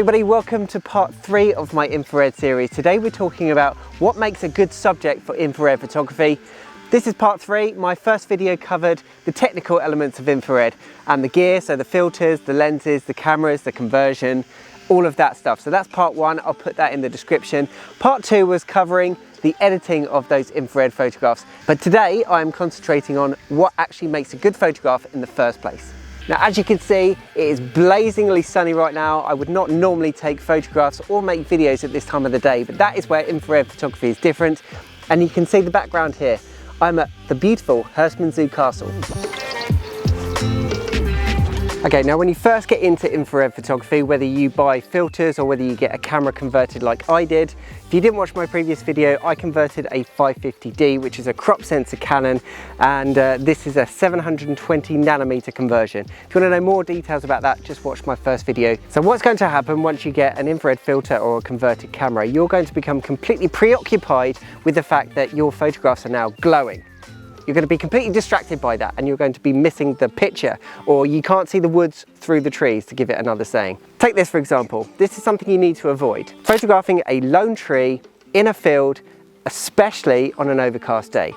everybody, welcome to part 3 of my infrared series. Today we're talking about what makes a good subject for infrared photography. This is part 3. My first video covered the technical elements of infrared and the gear, so the filters, the lenses, the cameras, the conversion, all of that stuff. So that's part 1, I'll put that in the description. Part 2 was covering the editing of those infrared photographs. But today I'm concentrating on what actually makes a good photograph in the first place. Now, as you can see, it is blazingly sunny right now. I would not normally take photographs or make videos at this time of the day, but that is where infrared photography is different. And you can see the background here. I'm at the beautiful Hurstman Zoo Castle. Okay, now when you first get into infrared photography, whether you buy filters or whether you get a camera converted like I did, if you didn't watch my previous video, I converted a 550D, which is a crop sensor Canon, and this is a 720 nanometer conversion. If you want to know more details about that, just watch my first video. So what's going to happen once you get an infrared filter or a converted camera, you're going to become completely preoccupied with the fact that your photographs are now glowing. You're going to be completely distracted by that and you're going to be missing the picture, or you can't see the woods through the trees, to give it another saying. Take this for example. This is something you need to avoid. Photographing a lone tree in a field, especially on an overcast day.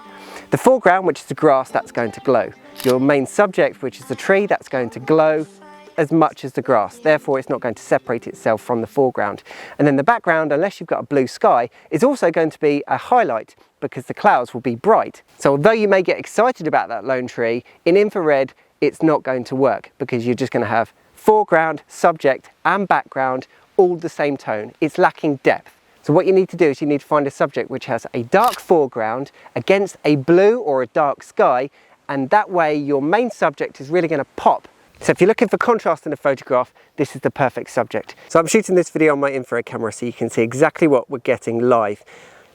The foreground, which is the grass, that's going to glow. Your main subject, which is the tree, that's going to glow as much as the grass, therefore it's not going to separate itself from the foreground. And then the background, unless you've got a blue sky, is also going to be a highlight because the clouds will be bright. So although you may get excited about that lone tree, in infrared it's not going to work because you're just going to have foreground, subject and background all the same tone. It's lacking depth. So what you need to do is you need to find a subject which has a dark foreground against a blue or a dark sky, and that way your main subject is really going to pop. So if you're looking for contrast in a photograph, this is the perfect subject. So I'm shooting this video on my infrared camera so you can see exactly what we're getting live.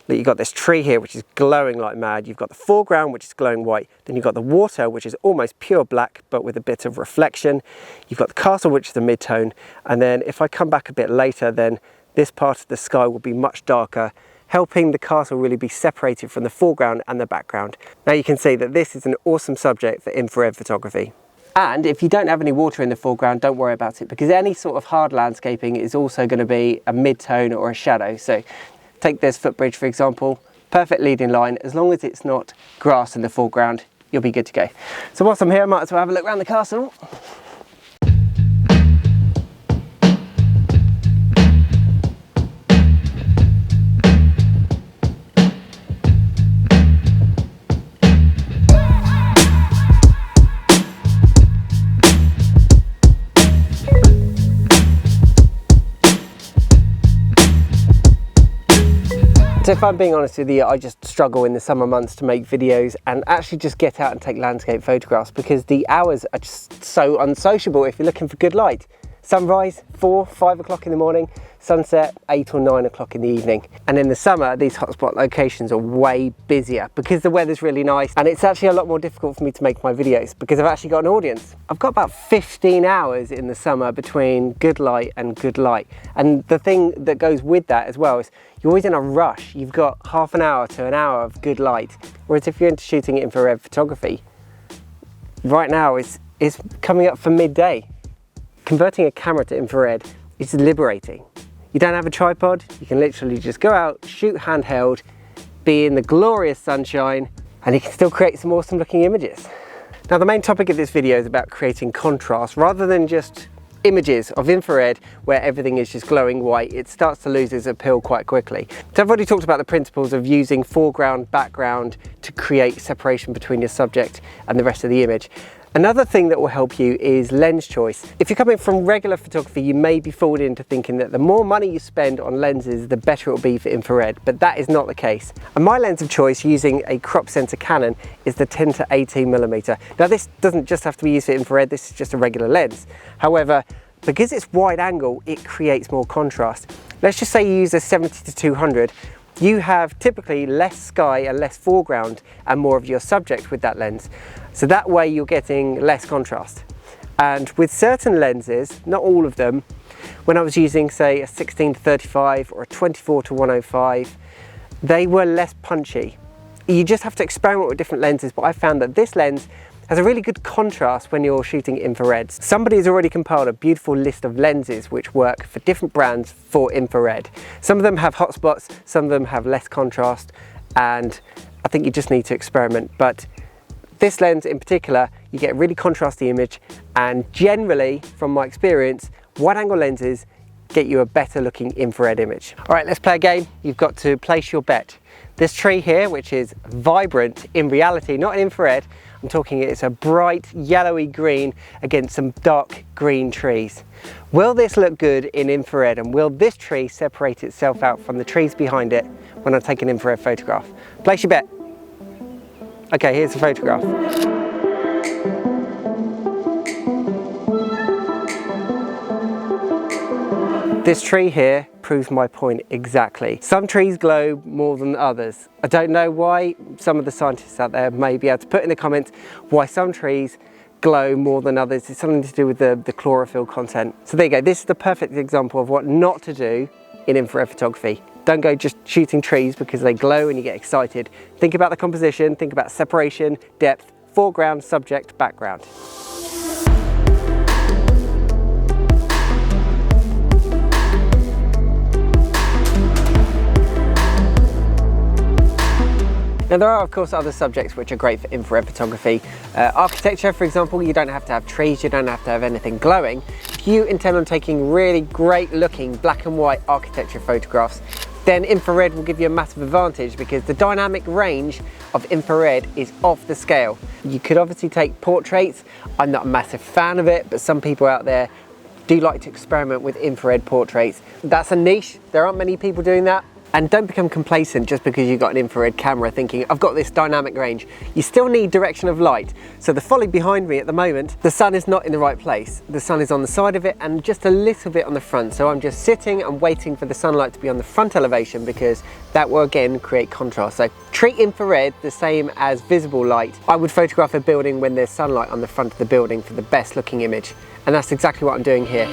Look, you've got this tree here which is glowing like mad, you've got the foreground which is glowing white, then you've got the water which is almost pure black but with a bit of reflection, you've got the castle which is the mid-tone, and then if I come back a bit later then this part of the sky will be much darker, helping the castle really be separated from the foreground and the background. Now you can see that this is an awesome subject for infrared photography. And if you don't have any water in the foreground, don't worry about it, because any sort of hard landscaping is also going to be a mid-tone or a shadow. So take this footbridge for example, perfect leading line, as long as it's not grass in the foreground, you'll be good to go. So whilst I'm here, I might as well have a look around the castle. So if I'm being honest with you, I just struggle in the summer months to make videos and actually just get out and take landscape photographs because the hours are just so unsociable if you're looking for good light. Sunrise, 4, 5 o'clock in the morning, sunset, 8 or 9 o'clock in the evening. And in the summer, these hotspot locations are way busier because the weather's really nice, and it's actually a lot more difficult for me to make my videos because I've actually got an audience. I've got about 15 hours in the summer between good light and good light. And the thing that goes with that as well is you're always in a rush. You've got half an hour to an hour of good light. Whereas if you're into shooting infrared photography, right now it's coming up for midday. Converting a camera to infrared is liberating. You don't have a tripod, you can literally just go out, shoot handheld, be in the glorious sunshine, and you can still create some awesome looking images. Now the main topic of this video is about creating contrast rather than just images of infrared where everything is just glowing white. It starts to lose its appeal quite quickly. So I've already talked about the principles of using foreground, background to create separation between your subject and the rest of the image. Another thing that will help you is lens choice. If you're coming from regular photography, you may be fooled into thinking that the more money you spend on lenses, the better it will be for infrared, but that is not the case. And my lens of choice using a crop sensor Canon is the 10 to 18mm. Now this doesn't just have to be used for infrared, this is just a regular lens. However, because it's wide angle, it creates more contrast. Let's just say you use a 70 to 200, you have typically less sky and less foreground and more of your subject with that lens. So that way you're getting less contrast. And with certain lenses, not all of them, when I was using say a 16 to 35 or a 24 to 105, they were less punchy. You just have to experiment with different lenses, but I found that this lens has a really good contrast when you're shooting infrareds. Somebody has already compiled a beautiful list of lenses which work for different brands for infrared. Some of them have hotspots, some of them have less contrast, and I think you just need to experiment. But this lens in particular, you get a really contrasty image, and generally, from my experience, wide angle lenses get you a better looking infrared image. All right, let's play a game. You've got to place your bet. This tree here, which is vibrant in reality, not in infrared, I'm talking it's a bright yellowy green against some dark green trees. Will this look good in infrared, and will this tree separate itself out from the trees behind it when I take an infrared photograph? Place your bet. Okay, here's the photograph. This tree here proves my point exactly. Some trees glow more than others. I don't know why. Some of the scientists out there may be able to put in the comments why some trees glow more than others. It's something to do with the chlorophyll content. So there you go. This is the perfect example of what not to do in infrared photography. Don't go just shooting trees because they glow and you get excited. Think about the composition, think about separation, depth, foreground, subject, background. Now there are of course other subjects which are great for infrared photography. Architecture, for example, you don't have to have trees, you don't have to have anything glowing. If you intend on taking really great looking black and white architecture photographs, then infrared will give you a massive advantage because the dynamic range of infrared is off the scale. You could obviously take portraits. I'm not a massive fan of it, but some people out there do like to experiment with infrared portraits. That's a niche, there aren't many people doing that. And don't become complacent just because you've got an infrared camera thinking, I've got this dynamic range. You still need direction of light. So the folly behind me at the moment, the sun is not in the right place. The sun is on the side of it and just a little bit on the front. So I'm just sitting and waiting for the sunlight to be on the front elevation because that will again create contrast. So treat infrared the same as visible light. I would photograph a building when there's sunlight on the front of the building for the best looking image. And that's exactly what I'm doing here.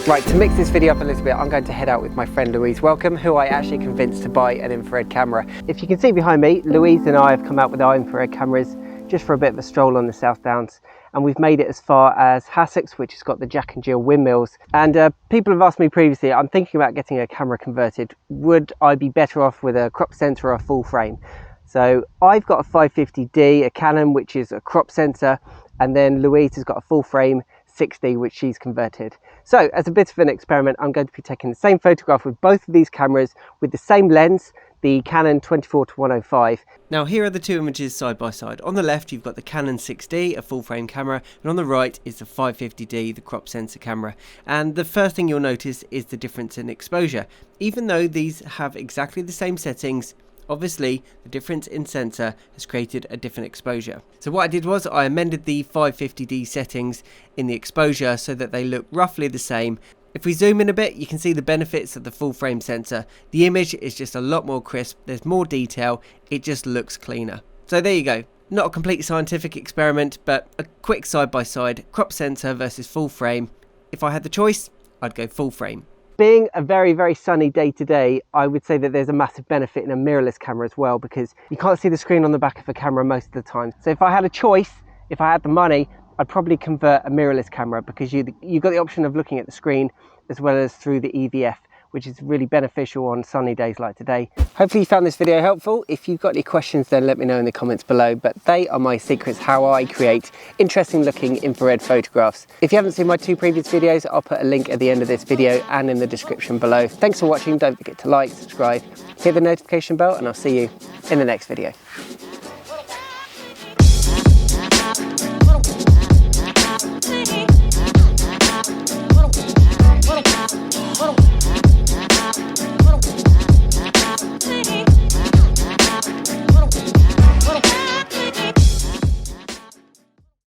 Right, to mix this video up a little bit, I'm going to head out with my friend Louise Welcome, who I actually convinced to buy an infrared camera. If you can see behind me, Louise and I have come out with our infrared cameras just for a bit of a stroll on the South Downs, and we've made it as far as Hassocks, which has got the Jack and Jill windmills. And people have asked me previously, I'm thinking about getting a camera converted. Would I be better off with a crop sensor or a full frame? So I've got a 550D, a Canon, which is a crop sensor, and then Louise has got a full frame 6D, which she's converted. So as a bit of an experiment, I'm going to be taking the same photograph with both of these cameras with the same lens, the Canon 24-105. Now here are the two images side by side. On the left you've got the Canon 6D, a full frame camera, and on the right is the 550D, the crop sensor camera. And the first thing you'll notice is the difference in exposure. Even though these have exactly the same settings, obviously the difference in sensor has created a different exposure. So what I did was I amended the 550D settings in the exposure so that they look roughly the same. If we zoom in a bit, you can see the benefits of the full frame sensor. The image is just a lot more crisp, there's more detail, it just looks cleaner. So there you go. Not a complete scientific experiment, but a quick side by side, crop sensor versus full frame. If I had the choice, I'd go full frame. Being a very, very sunny day today, I would say that there's a massive benefit in a mirrorless camera as well, because you can't see the screen on the back of a camera most of the time. So if I had a choice, if I had the money, I'd probably convert a mirrorless camera because you've got the option of looking at the screen as well as through the EVF, which is really beneficial on sunny days like today. Hopefully you found this video helpful. If you've got any questions, then let me know in the comments below, but they are my secrets how I create interesting looking infrared photographs. If you haven't seen my two previous videos, I'll put a link at the end of this video and in the description below. Thanks for watching. Don't forget to like, subscribe, hit the notification bell, and I'll see you in the next video.